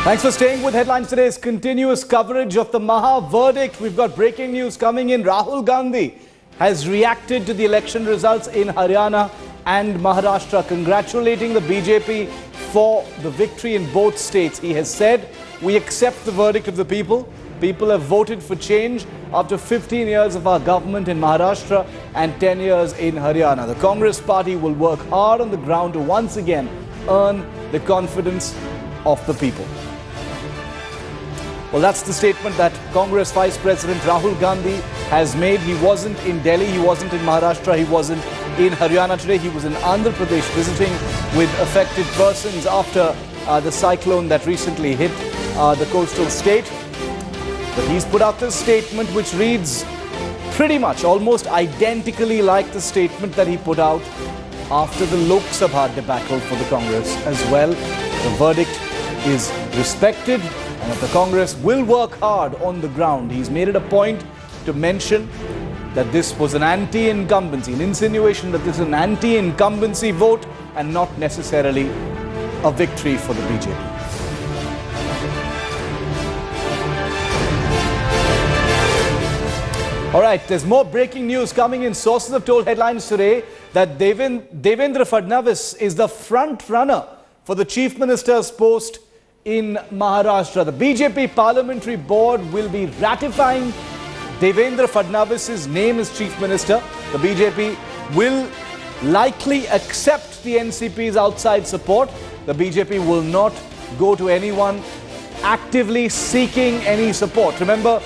Thanks for staying with Headlines Today's continuous coverage of the Maha verdict. We've got breaking news coming in. Rahul Gandhi has reacted to the election results in Haryana and Maharashtra, congratulating the BJP for the victory in both states. He has said, "We accept the verdict of the people. People have voted for change after 15 years of our government in Maharashtra and 10 years in Haryana. The Congress party will work hard on the ground to once again earn the confidence of the people." Well, that's the statement that Congress Vice President Rahul Gandhi has made. He wasn't in Delhi, he wasn't in Maharashtra, he wasn't in Haryana today. He was in Andhra Pradesh visiting with affected persons after the cyclone that recently hit the coastal state. But he's put out this statement which reads pretty much almost identically like the statement that he put out after the Lok Sabha debacle for the Congress as well. The verdict is respected, and that the Congress will work hard on the ground. He's made it a point to mention that this was an anti-incumbency, an insinuation that this is an anti-incumbency vote and not necessarily a victory for the BJP. All right, there's more breaking news coming in. Sources have told Headlines today that Devendra Fadnavis is the front runner for the Chief Minister's post in Maharashtra. The BJP Parliamentary Board will be ratifying Devendra Fadnavis's name as Chief Minister. The BJP will likely accept the NCP's outside support. The BJP will not go to anyone actively seeking any support. Remember,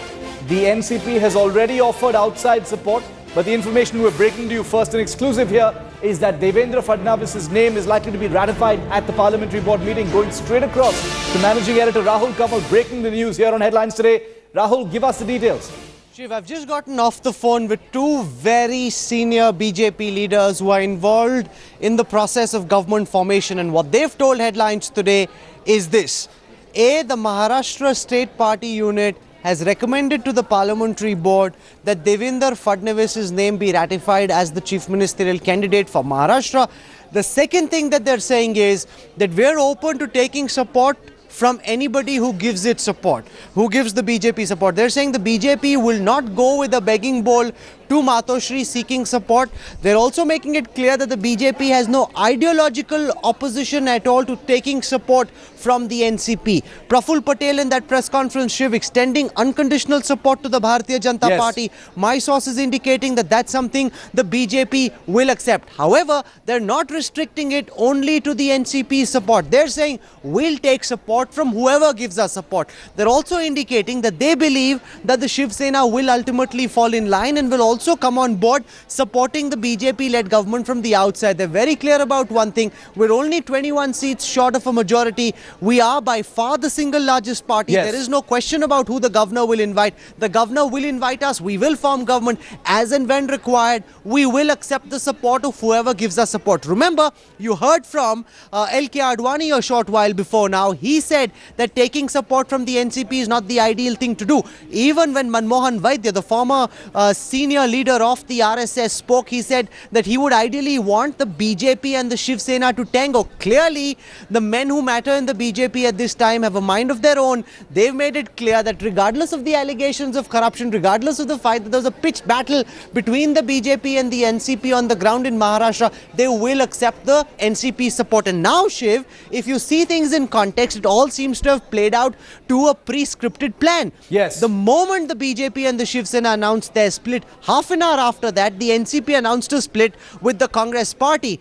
the NCP has already offered outside support, but the information we're breaking to you first and exclusive here is that Devendra Fadnavis's name is likely to be ratified at the Parliamentary Board meeting. Going straight across to Managing Editor Rahul Kamal, breaking the news here on Headlines Today. Rahul, give us the details. Shiv, I've just gotten off the phone with two very senior BJP leaders who are involved in the process of government formation, and what they've told Headlines Today is this. A, the Maharashtra State Party unit has recommended to the Parliamentary Board that Devendra Fadnavis's name be ratified as the Chief Ministerial candidate for Maharashtra. The second thing that they're saying is that we're open to taking support from anybody who gives it support, who gives the BJP support. They're saying the BJP will not go with a begging bowl to Matoshri seeking support. They're also making it clear that the BJP has no ideological opposition at all to taking support from the NCP. Praful Patel in that press conference, Shiv, extending unconditional support to the Bharatiya Janata Party. My sources indicating that that's something the BJP will accept. However, they're not restricting it only to the NCP support. They're saying we'll take support from whoever gives us support. They're also indicating that they believe that the Shiv Sena will ultimately fall in line and will also come on board supporting the BJP-led government from the outside. They're very clear about one thing. We're only 21 seats short of a majority. We are by far the single largest party. There is no question about who the governor will invite. The governor will invite us. We will form government as and when required. We will accept the support of whoever gives us support. Remember, you heard from L.K. Advani a short while before now. He said that taking support from the NCP is not the ideal thing to do. Even when Manmohan Vaidya, the former senior leader of the RSS, spoke, he said that he would ideally want the BJP and the Shiv Sena to tango. Clearly, the men who matter in the BJP at this time have a mind of their own. They've made it clear that regardless of the allegations of corruption, regardless of the fact that there was a pitched battle between the BJP and the NCP on the ground in Maharashtra, they will accept the NCP support. And now, Shiv, if you see things in context, it all seems to have played out to a pre-scripted plan. Yes. The moment the BJP and the Shiv Sena announced their split, half an hour after that, the NCP announced a split with the Congress party.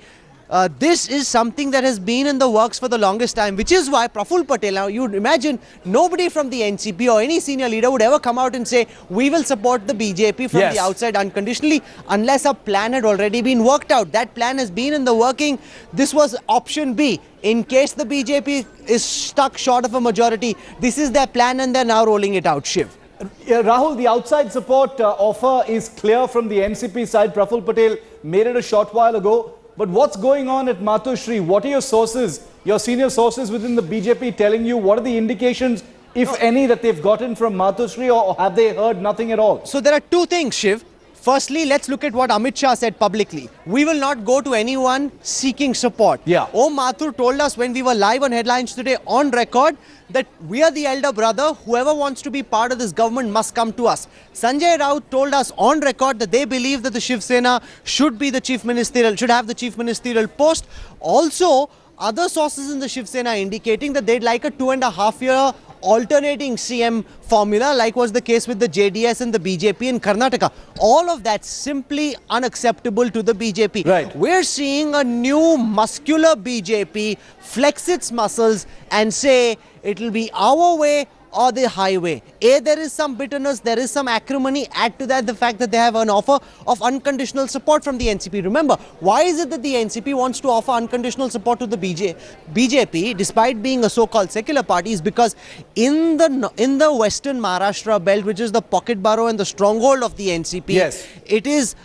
This is something that has been in the works for the longest time, which is why Praful Patel, now you'd imagine nobody from the NCP or any senior leader would ever come out and say, we will support the BJP from the outside unconditionally, unless a plan had already been worked out. That plan has been in the working. This was option B. In case the BJP is stuck short of a majority, this is their plan and they're now rolling it out, Shiv. Rahul, the outside support offer is clear from the NCP side. Praful Patel made it a short while ago. But what's going on at Matoshri? What are your sources, your senior sources within the BJP telling you? What are the indications, if any, that they've gotten from Matoshri, or have they heard nothing at all? So there are two things, Shiv. Firstly, let's look at what Amit Shah said publicly. We will not go to anyone seeking support. Yeah. Om Mathur told us when we were live on Headlines Today on record that we are the elder brother. Whoever wants to be part of this government must come to us. Sanjay Raut told us on record that they believe that the Shiv Sena should have the chief ministerial post. Also, other sources in the Shiv Sena indicating that they'd like a 2.5-year alternating CM formula, like was the case with the JDS and the BJP in Karnataka. All of that simply unacceptable to the BJP. Right. We're seeing a new muscular BJP flex its muscles and say it'll be our way or the highway. There is some bitterness, there is some acrimony. Add to that the fact that they have an offer of unconditional support from the NCP. Remember, why is it that the NCP wants to offer unconditional support to the BJP despite being a so-called secular party? Is because in the western Maharashtra belt, which is the pocket borough and the stronghold of the NCP, yes, it is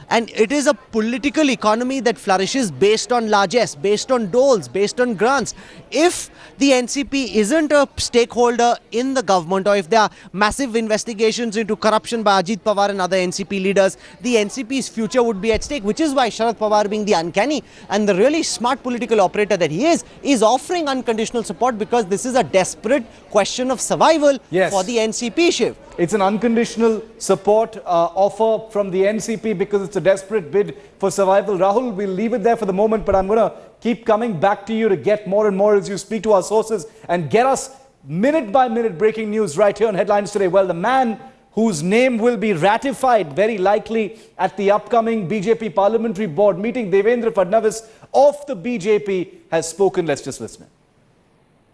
a political economy that flourishes based on largesse, based on doles, based on grants. If the NCP isn't a stakeholder in the government, or if there are massive investigations into corruption by Ajit Pawar and other NCP leaders, the NCP's future would be at stake, which is why Sharad Pawar, being the uncanny and the really smart political operator that he is offering unconditional support, because this is a desperate question of survival for the NCP, Shiv. It's an unconditional support offer from the NCP because it's a desperate bid for survival. Rahul, we'll leave it there for the moment, but I'm going to keep coming back to you to get more and more as you speak to our sources and get us minute by minute breaking news right here on Headlines Today. Well, the man whose name will be ratified very likely at the upcoming BJP Parliamentary Board meeting, Devendra Fadnavis of the BJP, has spoken. Let's just listen.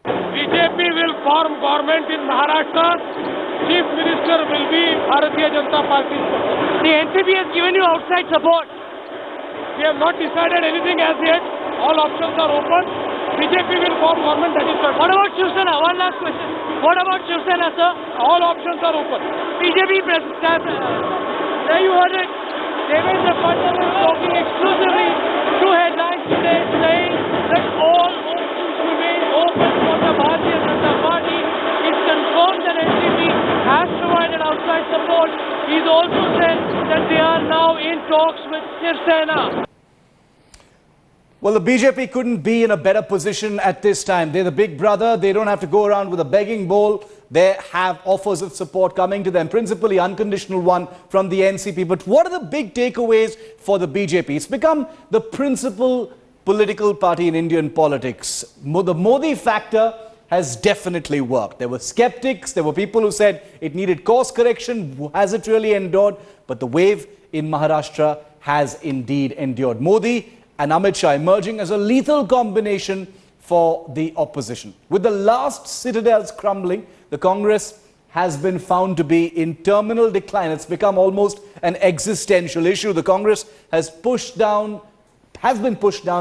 BJP will form government in Maharashtra. Chief Minister will be Bharatiya Janata Party. The NCP has given you outside support. We have not decided anything as yet. All options are open. BJP will form government, that is certain. What about Shiv Sena? One last question. What about Shiv Sena, sir? All options are open. BJP president, there you heard it. Devendra Fadnavis talking exclusively to Headlines Today, saying that all options remain open for the Bharatiya Janata Party. It's confirmed that NCP has provided outside support. He's also said that they are now in talks with Shiv Sena. Well, the BJP couldn't be in a better position at this time. They're the big brother. They don't have to go around with a begging bowl. They have offers of support coming to them, principally unconditional one from the NCP. But what are the big takeaways for the BJP? It's become the principal political party in Indian politics. The Modi factor has definitely worked. There were skeptics. There were people who said it needed course correction. Has it really endured? But the wave in Maharashtra has indeed endured. Modi and Amit Shah emerging as a lethal combination for the opposition. With the last citadels crumbling, the Congress has been found to be in terminal decline. It's become almost an existential issue. The Congress has been pushed down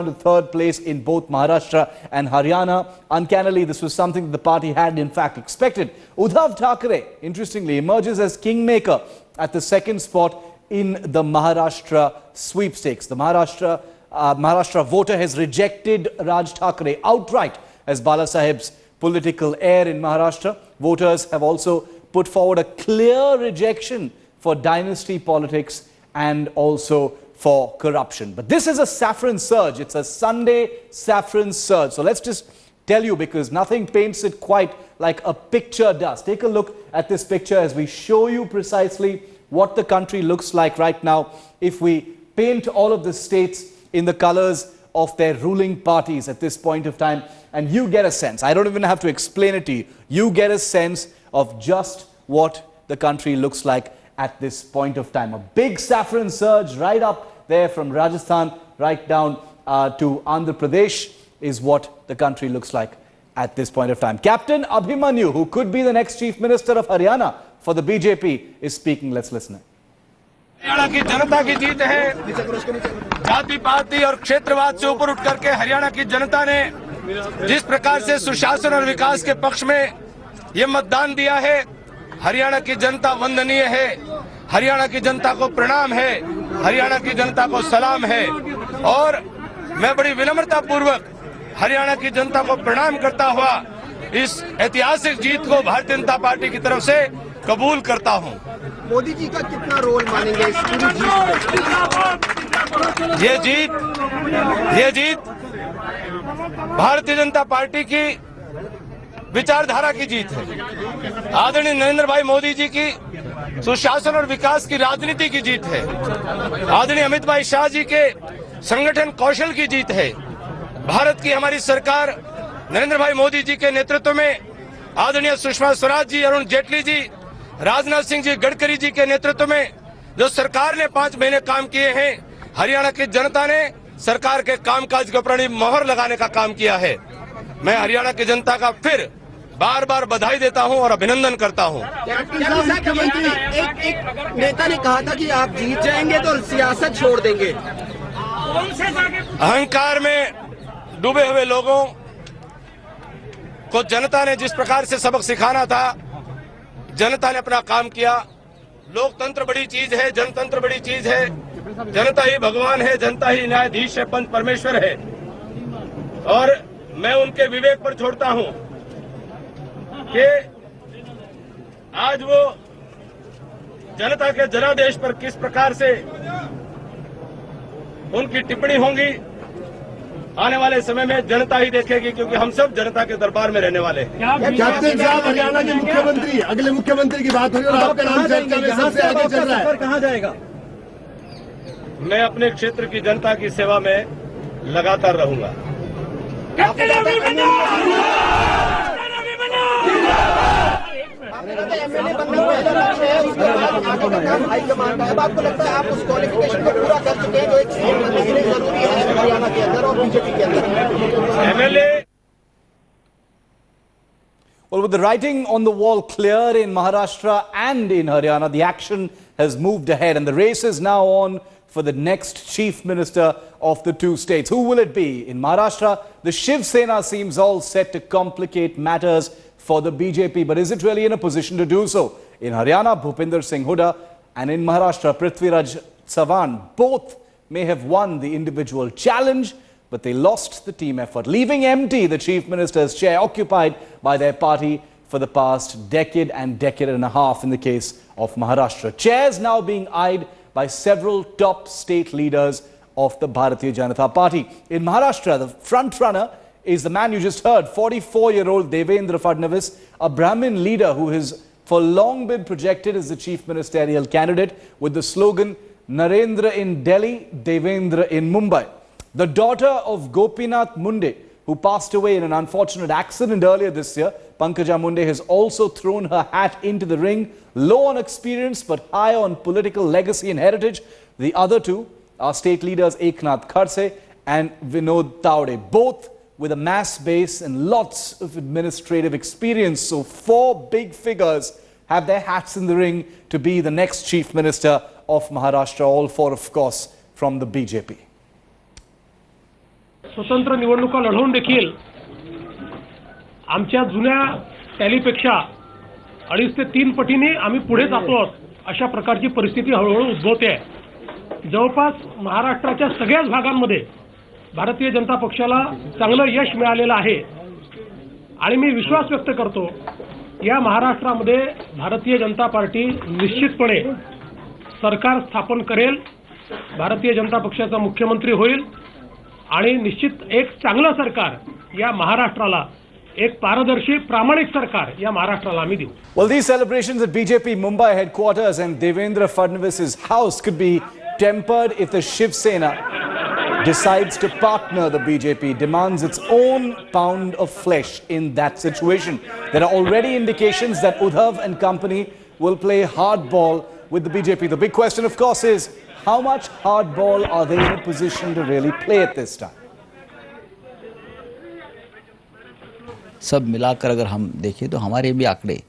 to third place in both Maharashtra and Haryana. Uncannily, this was something that the party had in fact expected. Uddhav Thackeray, interestingly, emerges as kingmaker at the second spot in the Maharashtra sweepstakes. The Maharashtra voter has rejected Raj Thackeray outright as Bala Saheb's political heir in Maharashtra. Voters have also put forward a clear rejection for dynasty politics and also for corruption. But this is a saffron surge. It's a Sunday saffron surge. So let's just tell you, because nothing paints it quite like a picture does. Take a look at this picture as we show you precisely what the country looks like right now if we paint all of the states in the colors of their ruling parties at this point of time, and you get a sense. I don't even have to explain it to you. You get a sense of just what the country looks like at this point of time. A big saffron surge right up there from Rajasthan right down to Andhra Pradesh is what the country looks like at this point of time. Captain Abhimanyu, who could be the next Chief Minister of Haryana for the BJP, is speaking. Let's listen. Haryana की जनता की जीत है। जाति पाति और क्षेत्रवाद से ऊपर उठ करके हरियाणा की जनता ने जिस प्रकार से सुशासन और विकास के पक्ष में ये मतदान दिया है, हरियाणा की जनता वंदनीय है। हरियाणा की जनता को प्रणाम है, हरियाणा की जनता को सलाम है। और मैं बड़ी विनम्रता पूर्वक हरियाणा की जनता को प्रणाम करता हुआ इस ऐतिहासिक जीत को भारतीय जनता पार्टी की तरफ से कबूल करता हूं। मोदी जी का कितना रोल मानेंगे इस पूरी जीत में? ये जीत भारतीय जनता पार्टी की विचारधारा की जीत है। आदरणीय नरेंद्र भाई मोदी जी की सुशासन और विकास की राजनीति की जीत है। आदरणीय अमित भाई शाह जी के संगठन कौशल की जीत है। भारत की हमारी सरकार नरेंद्र भाई मोदी जी के नेतृत्व में आदरणीय सुषमा स्वराज जी, अरुण जेटली जी, राजनाथ सिंह जी, गडकरी जी के नेतृत्व में जो सरकार ने 5 महीने काम किए हैं, हरियाणा की जनता ने सरकार के कामकाज के ऊपर मोहर लगाने का काम किया है। मैं हरियाणा की जनता का फिर बार बार बधाई देता हूं और अभिनंदन करता हूं। मुख्यमंत्री, एक नेता ने कहा था कि आप जीत जाएंगे तो सियासत छोड़ देंगे। अहंकार में डूबे हुए लोगों को जनता ने जिस प्रकार से सबक सिखाना था, जनता ने अपना काम किया। लोकतंत्र बड़ी चीज है, जनतंत्र बड़ी चीज है। जनता ही भगवान है, जनता ही न्यायाधीश है, पंच परमेश्वर है। और मैं उनके विवेक पर छोड़ता हूं कि आज वो जनता के जनादेश पर किस प्रकार से उनकी टिप्पणी होंगी, आने वाले समय में जनता ही देखेगी, क्योंकि हम सब जनता के दरबार में रहने वाले हैं। कैप्टन साहब, हरियाणा के मुख्यमंत्री, अगले मुख्यमंत्री की बात हो रही है और आपका नाम चर्चा में सबसे आगे चल रहा है, कहाँ जाएगा? मैं अपने क्षेत्र की जनता की सेवा में लगातार रहूंगा। एमएलए बनना पहला लक्ष्य है, उसके बाद आगे का काम हाईकमान का है। अब आपको लगता है आप उस क्वालिफिकेशन को पूरा कर चुके हैं जो एक सीएम बनने के लिए जरूरी है हरियाणा के अंदर और बीजेपी के अंदर? MLA Well, with the writing on the wall clear in Maharashtra and in Haryana, the action has moved ahead and the race is now on for the next chief minister of the two states. Who will it be? In Maharashtra, the Shiv Sena seems all set to complicate matters for the BJP, but is it really in a position to do so? In Haryana, Bhupinder Singh Hooda, and in Maharashtra, Prithviraj Chavan, both may have won the individual challenge, but they lost the team effort, leaving empty the chief minister's chair occupied by their party for the past decade and a half in the case of Maharashtra. Chairs now being eyed by several top state leaders of the Bharatiya Janata Party. In Maharashtra, the front runner is the man you just heard, 44-year-old Devendra Fadnavis, a Brahmin leader who has for long been projected as the chief ministerial candidate with the slogan, Narendra in Delhi, Devendra in Mumbai. The daughter of Gopinath Munde, who passed away in an unfortunate accident earlier this year, Pankaja Munde has also thrown her hat into the ring, low on experience but high on political legacy and heritage. The other two are state leaders Eknath Kharse and Vinod Taude, both with a mass base and lots of administrative experience. So 4 big figures have their hats in the ring to be the next chief minister of Maharashtra, all 4 of course from the BJP. स्वतंत्र निवडणुका लढवून देखील आमच्या जुन्या टॅलीपेक्षा 2.5 ते 3 पटीने आम्ही पुढे जातो अशा प्रकारची परिस्थिती हळूहळू उद्भवते आहे। जवळपास महाराष्ट्राच्या सगळ्याच भागांमध्ये भारतीय जनता पक्षाला चांगलं यश मिळालेलं आहे आणि मी विश्वास व्यक्त करतो या महाराष्ट्रामध्ये भारतीय जनता पार्टी निश्चितपणे सरकार स्थापन करेल, भारतीय जनता पक्षाचा मुख्यमंत्री होईल आणि निश्चित एक चांगलं सरकार या महाराष्ट्राला, एक पारदर्शी प्रामाणिक सरकार या महाराष्ट्राला आम्ही देऊ. Well, these celebrations at BJP Mumbai headquarters and Devendra Fadnavis's house could be tempered if the Shiv Sena decides to partner the BJP, demands its own pound of flesh in that situation. There are already indications that Uddhav and company will play hardball with the BJP. The big question, of course, is how much hardball are they in a position to really play at this time? सब मिलाकर अगर हम देखें तो हमारे भी आंकड़े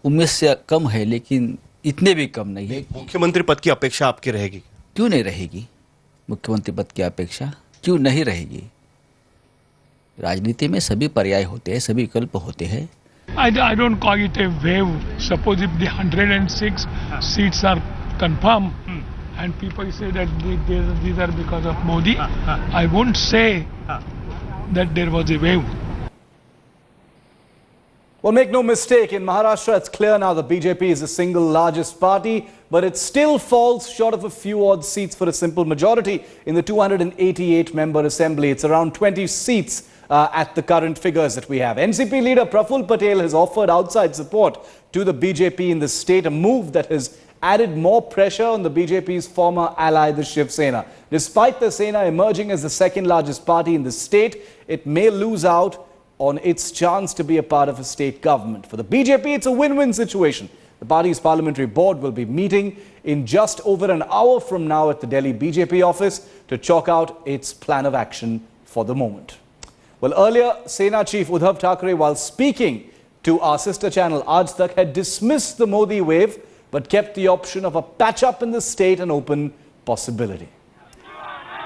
उम्मीद से कम है, लेकिन इतने भी कम नहीं है। मुख्यमंत्री पद की अपेक्षा आपकी रहेगी? क्यों नहीं रहेगी? मुख्यमंत्री पद की अपेक्षा क्यों नहीं रहेगी? राजनीति में सभी पर्याय होते हैं, सभी विकल्प होते हैं। I don't call it a wave. Suppose if the 106 seats are confirmed and people say that these are because of Modi, I won't say that there was a wave. Well, make no mistake, in Maharashtra, it's clear now the BJP is the single largest party, but it still falls short of a few odd seats for a simple majority in the 288-member assembly. It's around 20 seats at the current figures that we have. NCP leader Praful Patel has offered outside support to the BJP in the state, a move that has added more pressure on the BJP's former ally, the Shiv Sena. Despite the Sena emerging as the second largest party in the state, it may lose out on its chance to be a part of a state government. For the BJP, it's a win-win situation. The party's parliamentary board will be meeting in just over an hour from now at the Delhi BJP office to chalk out its plan of action for the moment. Well, earlier, Sena chief Uddhav Thackeray, while speaking to our sister channel Aaj Tak, had dismissed the Modi wave, but kept the option of a patch-up in the state an open possibility.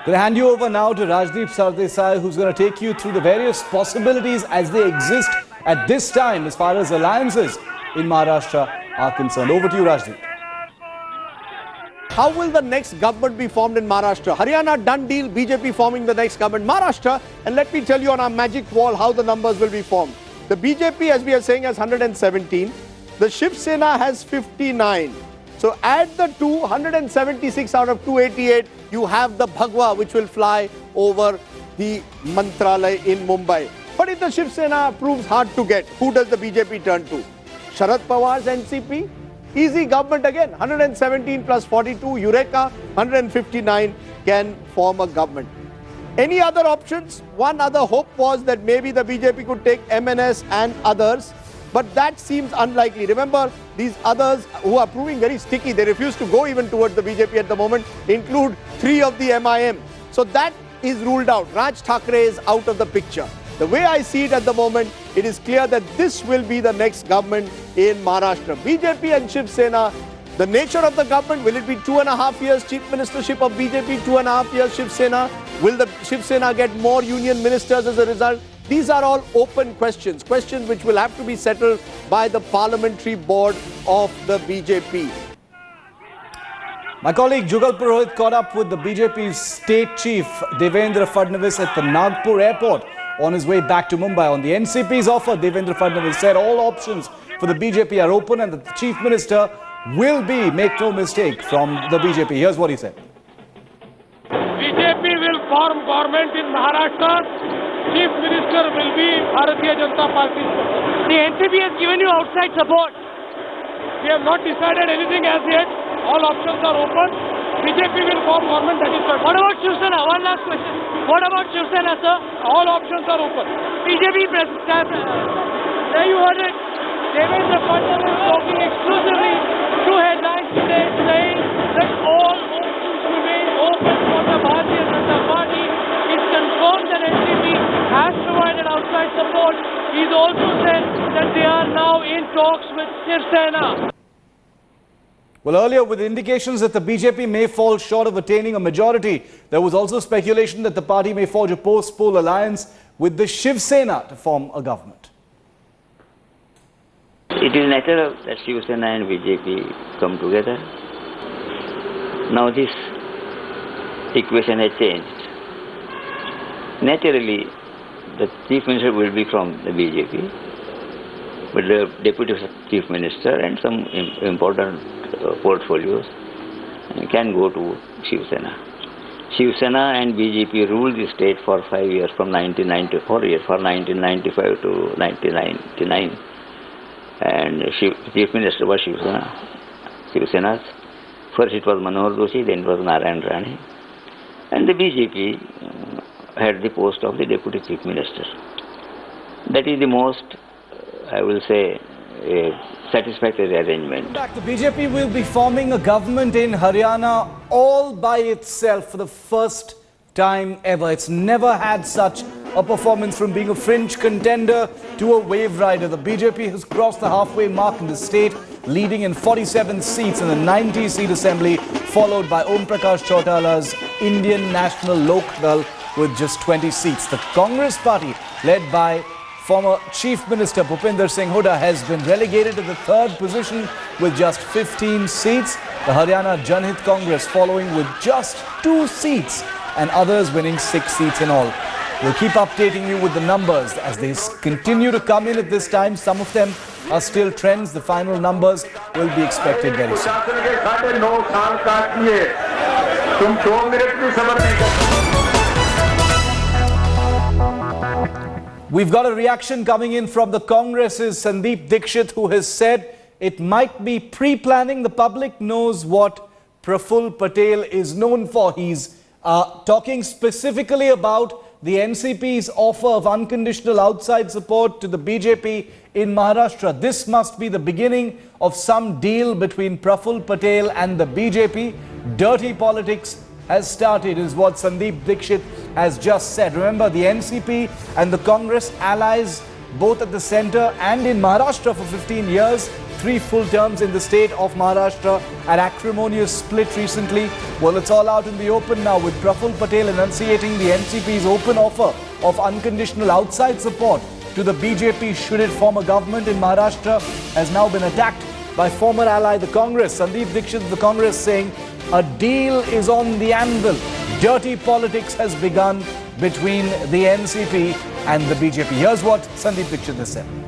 I'm going to hand you over now to Rajdeep Sardesai, who's going to take you through the various possibilities as they exist at this time as far as alliances in Maharashtra are concerned. Over to you, Rajdeep. How will the next government be formed in Maharashtra? Haryana, done deal, BJP forming the next government. Maharashtra, and let me tell you on our magic wall how the numbers will be formed. The BJP, as we are saying, has 117. The Shiv Sena has 59. So add the 176 out of 288, you have the Bhagwa which will fly over the Mantralaya in Mumbai. But if the Shiv Sena proves hard to get, who does the BJP turn to? Sharad Pawar's NCP? Easy government again, 117 plus 42, Eureka, 159 can form a government. Any other options? One other hope was that maybe the BJP could take MNS and others. But that seems unlikely. Remember, these others who are proving very sticky, they refuse to go even towards the BJP at the moment, include 3 of the MIM. So that is ruled out. Raj Thackeray is out of the picture. The way I see it at the moment, it is clear that this will be the next government in Maharashtra. BJP and Shiv Sena, the nature of the government, will it be 2.5 years chief ministership of BJP, 2.5 years Shiv Sena? Will the Shiv Sena get more union ministers as a result? These are all open questions, questions which will have to be settled by the parliamentary board of the BJP. My colleague Jugal Purohit caught up with the BJP's state chief Devendra Fadnavis at the Nagpur airport on his way back to Mumbai. On the NCP's offer, Devendra Fadnavis said all options for the BJP are open and that the chief minister will be, make no mistake, from the BJP. Here's what he said. BJP will form government in Maharashtra. Chief Minister will be Bharatiya Janata Party. The NCP has given you outside support. We have not decided anything as yet. All options are open. BJP will form government, that is correct. What about Shiv Sena? One last question. What about Shiv Sena, sir? All options are open. BJP president, there you heard it. Devendra Fadnavis is talking exclusively through headlines today saying that all options remain open for the Bharatiya Janata Party. It's confirmed that NCP has provided outside support. He's also said that they are now in talks with Shiv Sena. Well, earlier, with indications that the BJP may fall short of attaining a majority, there was also speculation that the party may forge a post-poll alliance with the Shiv Sena to form a government. It is natural that Shiv Sena and BJP come together. Now this equation has changed. Naturally, the chief minister will be from the BJP, but the deputy chief minister and some important portfolios can go to Shiv Sena. Shiv Sena and BJP ruled the state for 5 years, from 1994 years, from 1995 to 1999. And chief minister was Shiv Sena's. First it was Manohar Joshi, then it was Narayan Rane. And the BJP had the post of the deputy chief minister. That is the most, I will say, satisfactory arrangement. In fact, the BJP will be forming a government in Haryana all by itself for the first time ever. It's never had such a performance, from being a fringe contender to a wave rider. The BJP has crossed the halfway mark in the state, leading in 47 seats in the 90-seat assembly, followed by Om Prakash Chautala's Indian National Lok Dal with just 20 seats. The Congress party, led by former Chief Minister Bhupinder Singh Hooda, has been relegated to the 3rd position with just 15 seats. The Haryana Janhit Congress following with just 2 seats, and others winning 6 seats in all. We'll keep updating you with the numbers as they continue to come in at this time. Some of them are still trends. The final numbers will be expected very soon. We've got a reaction coming in from the Congress's Sandeep Dixit, who has said it might be pre-planning. The public knows what Praful Patel is known for. He's talking specifically about the NCP's offer of unconditional outside support to the BJP in Maharashtra. This must be the beginning of some deal between Praful Patel and the BJP. Dirty politics has started, is what Sandeep Dixit has just said. Remember, the NCP and the Congress allies both at the centre and in Maharashtra for 15 years. 3 full terms in the state of Maharashtra, an acrimonious split recently. Well, it's all out in the open now with Praful Patel enunciating the NCP's open offer of unconditional outside support to the BJP should it form a government in Maharashtra has now been attacked by former ally the Congress. Sandeep Dixit of the Congress saying a deal is on the anvil. Dirty politics has begun between the NCP and the BJP. Here's what Sandeep Dixit has said.